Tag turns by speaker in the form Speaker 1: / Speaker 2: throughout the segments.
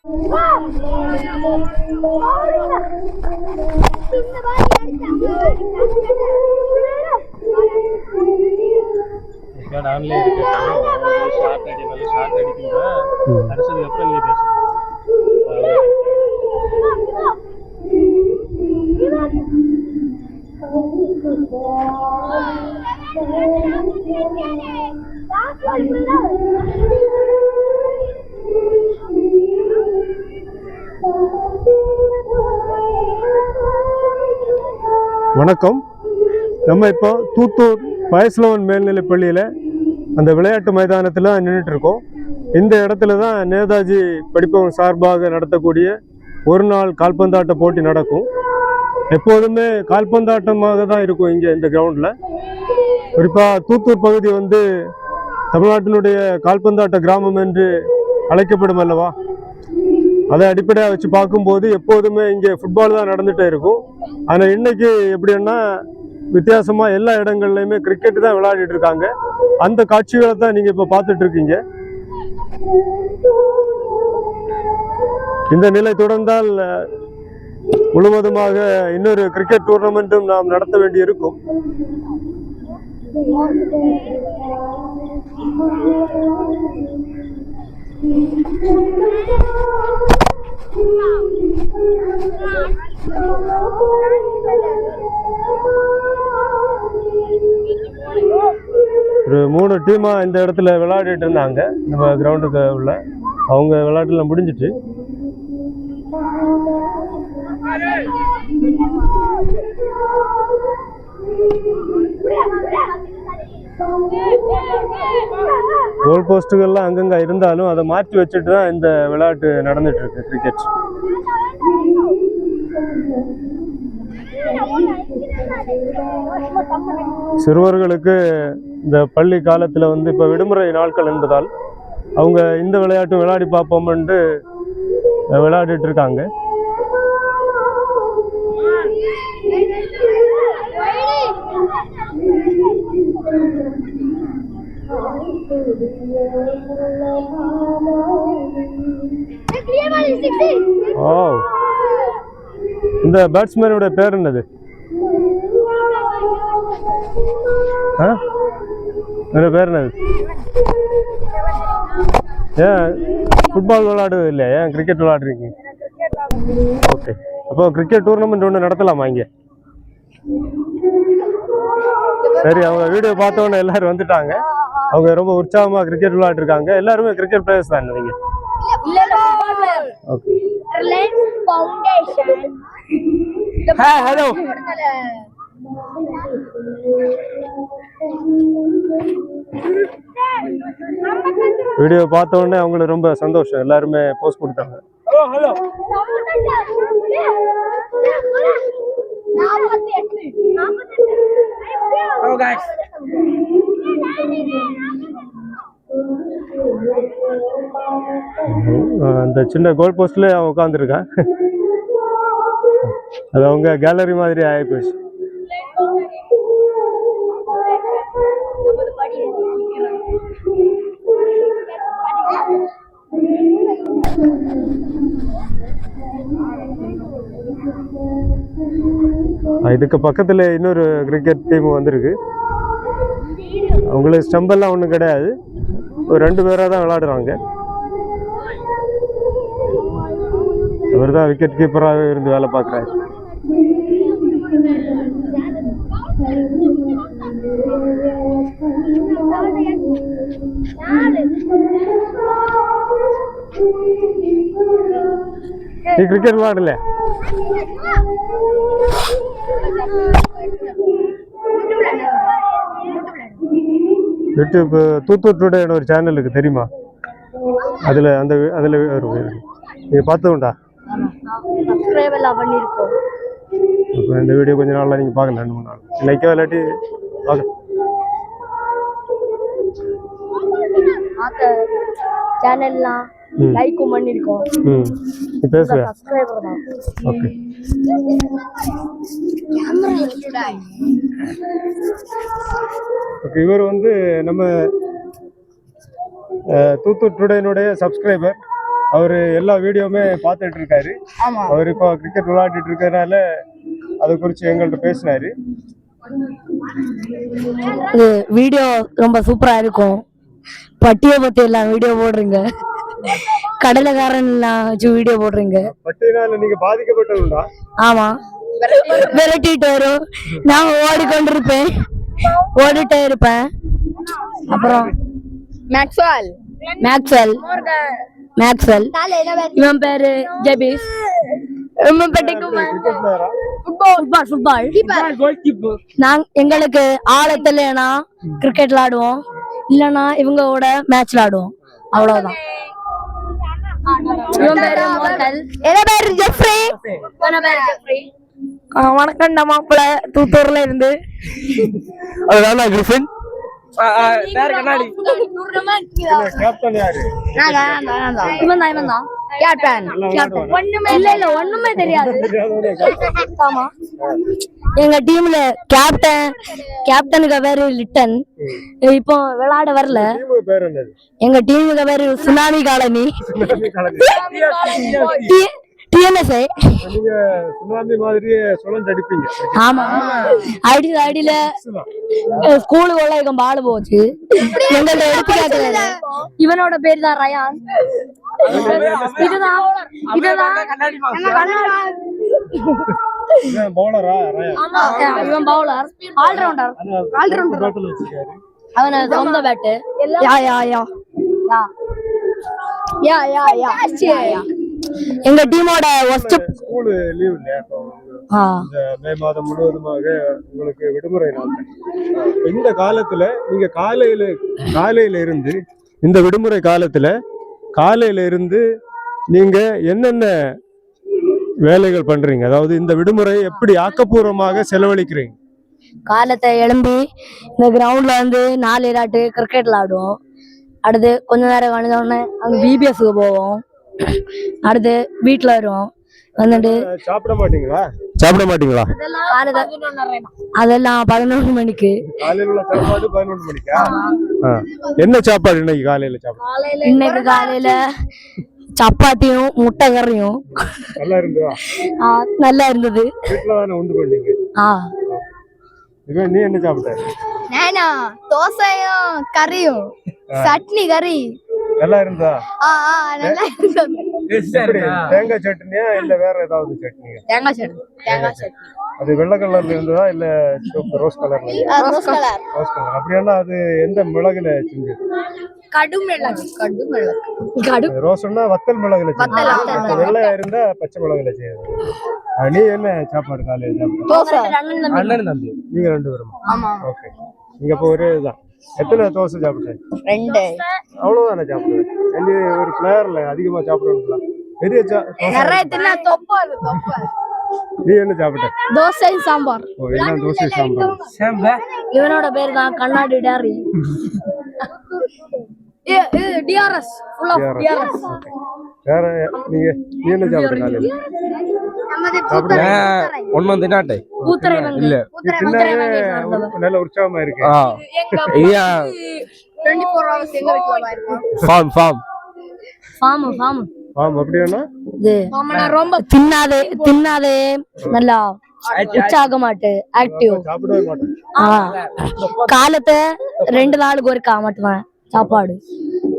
Speaker 1: Online இருக்கு short அடிக்கல short அடிக்குங்க அரசுக்கு அப்புறம் இல்லையே பேசுறேன் வணக்கம். நம்ம இப்போ தூத்தூர் பயஸ்லவன் மேல்நிலைப் பள்ளியில் அந்த விளையாட்டு மைதானத்தில் நின்றுட்டு இருக்கோம். இந்த இடத்துல தான் நேதாஜி படிப்பகம் சார்பாக நடத்தக்கூடிய ஒரு நாள் கால்பந்தாட்ட போட்டி நடக்கும். எப்போதுமே கால்பந்தாட்டமாக தான் இருக்கும் இங்கே இந்த கிரவுண்டில். குறிப்பாக தூத்தூர் பகுதி வந்து தமிழ்நாட்டினுடைய கால்பந்தாட்ட கிராமம் என்று அழைக்கப்படும் அல்லவா. அதை அடிப்படையாக வச்சு பார்க்கும்போது எப்போதுமே இங்கே ஃபுட்பால் தான் நடந்துகிட்டே இருக்கும். ஆனால் இன்னைக்கு எப்படின்னா வித்தியாசமாக எல்லா இடங்கள்லையுமே கிரிக்கெட்டு தான் விளையாடிட்டு இருக்காங்க. அந்த காட்சிகளை தான் நீங்கள் இப்போ பார்த்துட்டு இருக்கீங்க. இந்த நிலை தொடர்ந்தால் முழுவதுமாக இன்னொரு கிரிக்கெட் டூர்னமெண்ட்டும் நாம் நடத்த வேண்டி இருக்கும். ஒரு 3 டீமா இந்த இடத்துல விளையாடிட்டு இருந்தாங்க. நம்ம கிரவுண்டுக்கு உள்ள அவங்க விளையாட்டுல முடிஞ்சிட்டு கோல் போஸ்டுகள்லாம் அங்கங்க இருந்தாலும் அதை மாற்றி வச்சுட்டு தான் இந்த விளையாட்டு நடந்துட்டு இருக்கு கிரிக்கெட். சிறுவர்களுக்கு இந்த பள்ளி காலத்தில் வந்து இப்போ விடுமுறை நாட்கள் என்பதால் அவங்க இந்த விளையாட்டு விளையாடி பார்ப்போம்னு விளையாடிட்டு இருக்காங்க. இந்த பேட்ஸ்மேனோட பேர் என்னது? பேர் என்னது? ஏன் ஃபுட்பால் விளையாடுவது இல்லையா? ஏன் கிரிக்கெட் விளையாடுறீங்க? ஓகே, அப்போ கிரிக்கெட் டூர்னமெண்ட் ஒன்று நடத்தலாமா இங்கே? சரி, அவங்க வீடியோ பார்த்தோன்னே எல்லாரும் வந்துட்டாங்க. அவங்க ரொம்ப உற்சாகமாக கிரிக்கெட் விளையாட்டுருக்காங்க. எல்லாருமே கிரிக்கெட் பிளேயர்ஸ் தான் நீங்க? ஓகே. ஹலோ. வீடியோ பார்த்த உடனே அவங்களுக்கு ரொம்ப சந்தோஷம். எல்லாருமே போஸ்ட் கொடுத்தாங்க. ஹலோ. Hello guys. அந்த சின்ன கோல் போஸ்ட்ல அவன் உட்காந்துருக்கான். அது அவங்க கேலரி மாதிரி ஆயிப்போச்சு. இதுக்கு பக்கத்தில் இன்னொரு கிரிக்கெட் டீம் வந்திருக்கு. அவங்களுக்கு ஸ்டம்பெல்லாம் ஒன்றும் கிடையாது, ஒரு 2 பேராக தான் விளையாடுறாங்க. அவர் தான் விக்கெட் கீப்பராகவே இருந்து வேலை பார்க்குறாரு. நீ கிரிக்கெட் விளையாடல? யூடியூப் தூத்தூர் டுடேன்னு ஒரு சேனல் இருக்கு, தெரியுமா? அதில் நீ பார்த்ததுண்டா? இப்போ இந்த வீடியோ கொஞ்ச நாள்லாம் நீங்கள் பார்க்கல, 2-3 நாள் லைக்காக இல்லாட்டி பார்க்க
Speaker 2: சேனல்லாம் லைக் பண்ணிருக்கோம்.
Speaker 1: நீ பேசுற ஓகே. ஓகே, இவர் வந்து நம்ம தூத்தூர் டுடேனுடைய சப்ஸ்கிரைபர். அவர் எல்லா வீடியோவுமே பார்த்துட்டு இருக்காரு.
Speaker 2: ஆமா.
Speaker 1: அவர் இப்போ கிரிக்கெட் விளையாடிட்டு இருக்கறனால அதை குறித்து எங்கள்கிட்ட பேசினாரு.
Speaker 2: இது வீடியோ ரொம்ப சூப்பரா இருக்கும். பட்டியை பத்தி எல்லாம் வீடியோ போடுறீங்க, கடலைக்காரன் எல்லாம் வச்சு வீடியோ போடுறீங்க.
Speaker 1: பட்டினால நீங்க பாதிக்கப்பட்டதுண்டா?
Speaker 2: ஆமா, விரட்டிட்டு வரும். நான் ஓடிக்கொண்டிருப்பேன், ஓடிட்டே இருப்பேன். அப்புறம் மேக்ஸ்வெல் இவன் பேரு ஜெபிஸ். எங்களுக்கு ஆள் எத்தலைனா கிரிக்கெட் விளையாடுவோம், இல்லனா இவங்களோட மேட்ச் விளையாடுவோம், அவ்வளவுதான். வணக்கம் மாப்பிள்ள, தூத்தூர்ல இருந்து.
Speaker 1: கிரிஃபின் கேப்டன் யாரு?
Speaker 2: ஒண்ணுமே தெரியாது. ஆமா, எங்க டீம்ல கேப்டனுக்கு பேரு லிட்டன். இப்போ விளையாட வரல. எங்க டீமுக்கு பேரு சுனாமி காலனி, டிஎன்எஸ்ஐ.
Speaker 1: நீங்க சுனாமி மாதிரியே சுழந்து அடிப்பீங்க.
Speaker 2: ஆமா, அடியில ஸ்கூலுக்கு உள்ள பால் போச்சு. எங்கள்ட்ட எடுத்து கேட்கல. இவனோட பேர் தான் ரயான். இவன் பவுலர், ஆல்ரவுண்டர். அவன சொந்த பேட்டு. எங்க டீமோட
Speaker 1: ஸ்கூல் லீவ் இல்லையா? இந்த மே மாதம் முழுவதுமாக உங்களுக்கு விடுமுறை நாள். இந்த காலத்துல நீங்க காலையில இருந்து இந்த விடுமுறை காலையில இருந்து நீங்க என்னென்ன வேலைகள் பண்றீங்க? அதாவது இந்த விடுமுறை எப்படி ஆக்கப்பூர்வமாக செலவழிக்கிறீங்க?
Speaker 2: காலத்தை எழும்பி இந்த கிரவுண்ட்ல வந்து 4 விளையாட்டு கிரிக்கெட் விளையாடுவோம். அடுத்து கொஞ்ச நேரம் கழிஞ்சோடனே அங்க பிபிஎஸ்க்கு போவோம். அடுத்து வீட்டுல வருவோம், வந்துட்டு
Speaker 1: சாப்பிட மாட்டீங்களா?
Speaker 2: அதெல்லாம் 11 மணிக்கு.
Speaker 1: காலையில சாப்பாடு 11 மணிக்கா? என்ன சாப்பாடு இன்னைக்கு காலையில சாப்பாடு?
Speaker 2: இன்னைக்கு காலையில சப்பாத்தியும் முட்டை கறியும். நல்லா இருந்தது.
Speaker 1: வீட்டுல தானே உண்டு பண்ணீங்க? நீ என்ன சாப்பிட்ட?
Speaker 3: நானா தோசையும் கறியும், சட்னி கறி.
Speaker 1: நல்லா இருந்தா?
Speaker 3: நல்லா இருந்தது.
Speaker 1: தேங்காய் சட்னியா இல்ல வேற ஏதாவது சட்னியா?
Speaker 3: தேங்காய் சட்னி.
Speaker 1: அது வெள்ளை கலர்ல இருந்ததா இல்ல ரோஸ் கலர்ல?
Speaker 3: Rose colour.
Speaker 1: அப்படின்னா அது எந்த மிளகுல செஞ்சது?
Speaker 3: கடுமிளகு.
Speaker 1: ரோஸ்னா வத்தல் மிளகுல செஞ்சது. வெள்ளையா இருந்தா பச்சை மிளகுல செய்யுது. நீ என்ன சாப்பாடு காலையில சாப்பிட்ட? அண்ணன் தம்பி நீங்க 2 பேரும்? ஓகே. நீங்க இப்போ ஒரே இதுதான். எத்தனை தோசை சாப்பிட்டேன்?
Speaker 3: 2.
Speaker 1: அவ்வளவுதானே சாப்பிடுவேன். ஒரு பிளேயர்ல அதிகமா சாப்பிடுவீங்களா? பெரிய நீ என்ன சாப்பிட்ட?
Speaker 3: தோசை சாம்பார்.
Speaker 1: எல்லாம் தோசை சாம்பார்.
Speaker 2: இவனோட பேர் தான் கண்ணாடி டாரி. டிஆர்எஸ்.
Speaker 1: வேற நீ என்ன சாப்பிட்ட காலையில? நல்ல உற்சாகமா இருக்கு.
Speaker 3: 24 hours எங்க வீட்ல
Speaker 2: ஃபார்ம்
Speaker 1: அப்படின்னா
Speaker 2: ரொம்ப தின்னாதே நல்லா உற்சாக மாட்டு ஆக்டிவ்.
Speaker 1: சாப்பிடவே மாட்டேன்.
Speaker 2: காலத்தை 2 நாளுக்கு ஒருக்கா மட்டும் சாப்பாடு.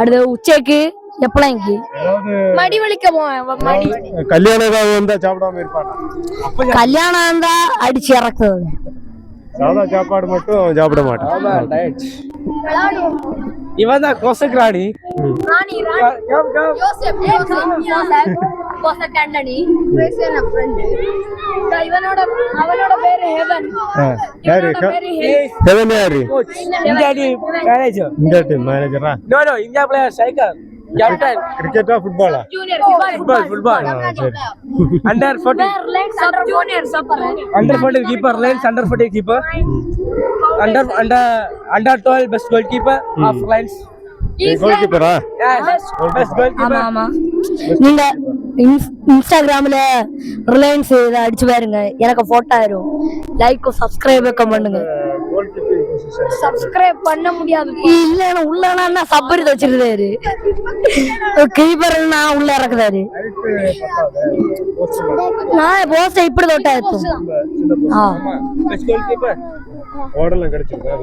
Speaker 2: அடுத்து உச்சைக்கு எப்பளங்கி மடி வலிக்க போவேன்.
Speaker 1: கல்யாணம் ஏதாவது வந்தா சாப்பிடாம இருப்பாங்க.
Speaker 2: கல்யாணம் இருந்தா அடிச்சு இறக்குறது.
Speaker 1: சாதா சாப்பாடு மட்டும் சாப்பிட மாட்டேன்.
Speaker 4: இவன் தான் கொசக்ராணி.
Speaker 2: அவனோட பேரு ஹெவன்.
Speaker 1: ஹெவன் யாரு?
Speaker 4: India team manager.
Speaker 1: India team மேனேஜரா?
Speaker 4: No India player striker captain.
Speaker 1: கிரிக்கெட்டா ஃபுட்பாலா?
Speaker 4: ஃபுட்பால்.
Speaker 1: சரி.
Speaker 4: அண்டர் 14
Speaker 2: ஜூனியர் சப்பர்.
Speaker 4: Under 14 keeper, Lions under 14 keeper. Under 12 best goalkeeper of Lions.
Speaker 1: கோல்கீப்பரா?
Speaker 4: Yes, best goalkeeper.
Speaker 2: ஆமா. நீங்க இன்ஸ்டாகிராம்ல ரிலையன்ஸ் இதை அடிச்சு பாருங்க, எனக்கு போட்டோ ஆயிரும். லைக் சப்ஸ்கிரைப் பண்ணுங்க.
Speaker 1: கோல்கீப்பிங்
Speaker 3: சப்ஸ்கிரைப் பண்ண முடியாது
Speaker 2: இல்ல உள்ளனா சப்பரித வச்சிருக்காரு கீப்பர்னா உள்ள இறக்குறாரு நான் போஸ்ட் இப்படி தொட்டா எடுத்தோம்
Speaker 4: பெஸ்ட் கோல் கீப்பர்
Speaker 1: அவார்டெல்லாம் கிடைச்சிருக்கா?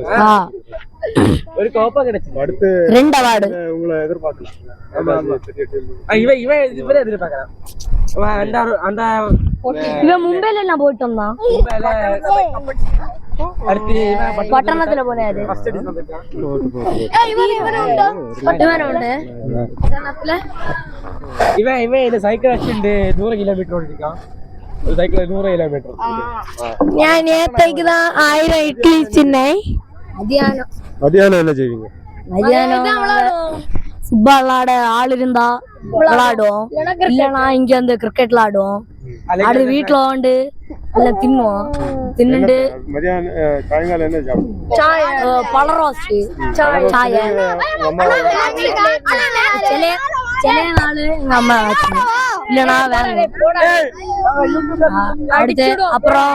Speaker 4: ஒரு கோப்பா கிடைச்சு
Speaker 1: அடுத்து
Speaker 2: 2 அவார்டு
Speaker 1: உங்களை எதிர்பார்க்கலாம்.
Speaker 4: ஆமா.
Speaker 1: பெரிய team.
Speaker 4: இவன் இதுவரை எதிர்பார்க்கலாம் அந்த
Speaker 2: இவன் மும்பைல நான் போயிட்டு வந்தான்
Speaker 4: அடுத்து
Speaker 2: பட்டணத்துல போனாரு
Speaker 4: ஃபர்ஸ்ட் எடிஷன் வந்திருக்கான்
Speaker 2: இவன் உண்டு
Speaker 4: இவன் இந்த சைக்கிள் வச்சுட்டு 100 கிலோமீட்டர் ஓடிருக்கான் ஒரு சைக்கிள் 100 கிலோமீட்டர்
Speaker 2: ഞാൻ നേരത്തേക്കുதான் 1000 ഇഡ്ഡലി തിന്നേ
Speaker 1: மதியானம் என்ன செய்வீங்க?
Speaker 2: ஃபுட்பால் விளையாட ஆள் இருந்தா விளையாடுவோம் இல்லனா இங்க வந்து கிரிக்கெட் விளையாடுவோம் அடுத்து வீட்டுல வந்து எல்லாம் தின்னுவோம் தின்னுட்டு
Speaker 1: மதியானம் சாயங்காலம் என்ன சாப்பிடுவீங்க?
Speaker 2: பழ ரோஸ்ட் சாய சில நாள் எங்க அம்மா வச்சு இல்லனா வேலை அடுத்து அப்புறம்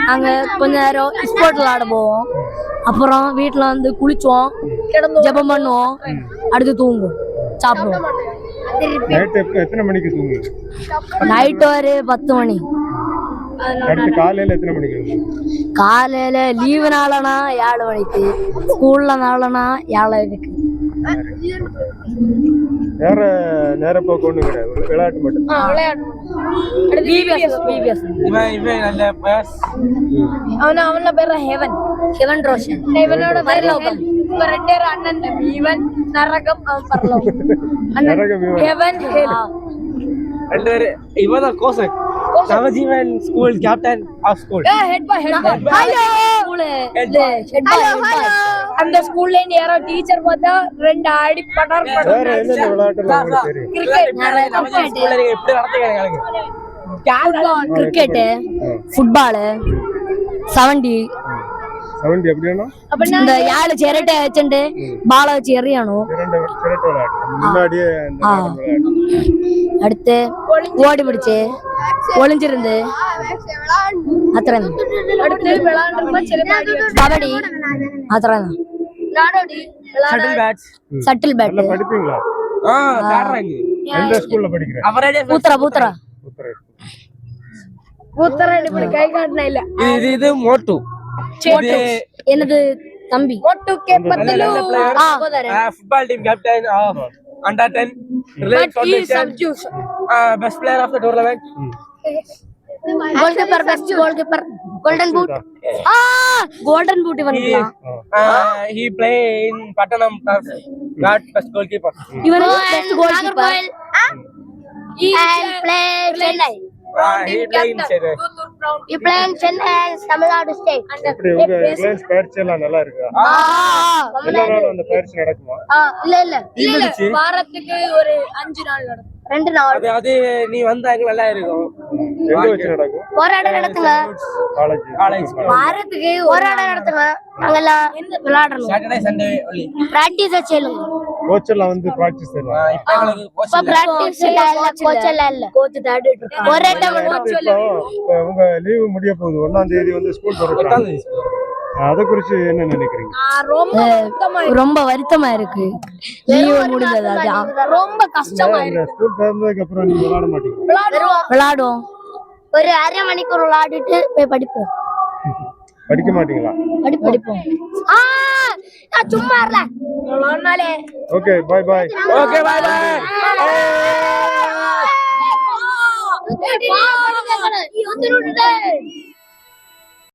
Speaker 2: நாங்க கொஞ்ச நேரம் ஸ்போர்ட் விளையாட போவோம் அப்புறம் வீட்டுல வந்து குளிச்சோம் ஜெபம் பண்ணுவோம் அடுத்து தூங்குவோம் சாப்பிடுவோம்
Speaker 1: நைட் எத்தனை மணிக்கு தூங்குவீங்க?
Speaker 2: நைட் ஒரு 10 மணி
Speaker 1: அடுத்து காலையில எத்தனை மணிக்கு எழும்புவீங்க?
Speaker 2: காலையில லீவு நாளனா 7 மணிக்கு ஸ்கூல்ல நாளனா 7:30
Speaker 1: வேற நேர போக்கு ஒண்ணும் கிடையாது, ஒரு விளையாட்டு மட்டும்.
Speaker 4: இவன் நல்ல பாஸ்
Speaker 3: அவன பேரு ஹெவன்
Speaker 2: ஹெவன் ரோஷன்
Speaker 3: இவனோட பரலோகம் இவங்க 2 பேரும் அண்ணன் தம்பி இவன் நரகம் அவன் பரலோகம்
Speaker 1: நரகம் இவன்.
Speaker 3: ஹெவன்
Speaker 4: ரெண்டு பேரு இவன் தான் கோசக் Navajeevan school captain of school
Speaker 3: head boy hello அந்த ஸ்கூல்ல இருந்து யாரோ டீச்சர் பார்த்தா 2 ஆடி படார்
Speaker 1: வேற என்னென்ன விளையாட்டுல உங்களுக்கு தெரியும்?
Speaker 3: கிரிக்கெட்
Speaker 4: ஸ்கூல்ல நீங்க எப்படி நடத்துறீங்க
Speaker 2: கிரிக்கெட் ஃபுட்பால் 70
Speaker 1: எப்படின்னா
Speaker 2: இந்த 7 சிரட்டை வச்சுட்டு பாலை வச்சு எறியணும்
Speaker 1: இரண்டு சிரட்டை விளையாட்டு முன்னாடியே அந்த விளையாட்டு.
Speaker 2: அடுத்து ஓடி பிடிச்சு ஒளிஞ்சிருந்து அத்தனை
Speaker 3: அடுத்து விளையாடுறப்ப சில
Speaker 2: கபடி அத்தனை
Speaker 3: நாடோடி
Speaker 4: ஷட்டில் பேட்ஸ்
Speaker 2: சட்டில் பேட்
Speaker 1: நல்லா படிப்பீங்களா?
Speaker 4: காடுறாங்க
Speaker 1: எந்த ஸ்கூல்ல படிக்கிறேன்?
Speaker 4: அவரே
Speaker 2: பூத்தரா
Speaker 1: உத்தர
Speaker 3: பூத்தரடி இப்படி கை காட்டினா இல்ல
Speaker 4: இது மோட்டு இது
Speaker 2: எனது தம்பி
Speaker 3: மொட்டு கேப்பத்தலு
Speaker 4: football team captain of under 10 Reliance Foundation best player of the tournament
Speaker 2: goalkeeper best goalkeeper golden boot golden boot இவனுக்கு
Speaker 4: he play in Pattanam Turf got best goalkeeper
Speaker 2: இவனு best goalkeeper
Speaker 3: and play Chennai
Speaker 4: he play in Chennai
Speaker 3: you play in Chennai and Tamil Nadu state
Speaker 1: இப்படி உங்க Reliance பயிற்சி எல்லாம் நல்லா இருக்கா? எல்லா நாளும் அந்த பயிற்சி நடக்குமா?
Speaker 3: இல்ல வாரத்துக்கு ஒரு 5 நாள் நடக்கும் 2 நாள்
Speaker 4: அது நீ வந்தாங்க நல்லா இருக்கும்
Speaker 1: எங்க வச்சு நடக்கும்?
Speaker 3: ஒரு இடம் நடத்துங்க
Speaker 1: காலேஜ்
Speaker 3: வாரத்துக்கு ஒரு இடம் நடத்துங்க நாங்கெல்லாம் விளையாடணும்
Speaker 4: சாட்டர்டே சண்டே only
Speaker 3: பிராக்டிஸ் செய்யணும்
Speaker 1: கோச் எல்லாம் வந்து பிராக்டிஸ் தருவாங்க.
Speaker 4: இப்போ உங்களுக்கு கோச்
Speaker 3: பிராக்டிஸ் இல்ல கோச் தேடிட்டு இருக்காங்க ஒரு இடம்
Speaker 1: இப்போ உங்க லீவு முடிய போகுது, 1ஆம் தேதி வந்து ஸ்கூல் திறக்கிறாங்க. அத குறிச்சு என்ன நினைக்கிறீங்க?
Speaker 2: ரொம்ப வருத்தமா இருக்கு லீவு முடிஞ்சது அதான்
Speaker 3: ரொம்ப கஷ்டமா இருக்கு
Speaker 1: ஸ்கூல் திறந்ததுக்கு அப்புறம் நீங்க விளையாட மாட்டீங்க?
Speaker 2: விளையாடுவோம்
Speaker 3: ஒரு அரை மணிக்கூர் விளையாடிட்டு போய் படிப்போம்
Speaker 1: படிக்க மாட்டீங்களா?
Speaker 2: படிப்போம்
Speaker 3: நான் சும்மா இல்ல விளையாடுனாலே
Speaker 1: okay bye bye.
Speaker 4: Okay bye bye
Speaker 3: நீ வந்து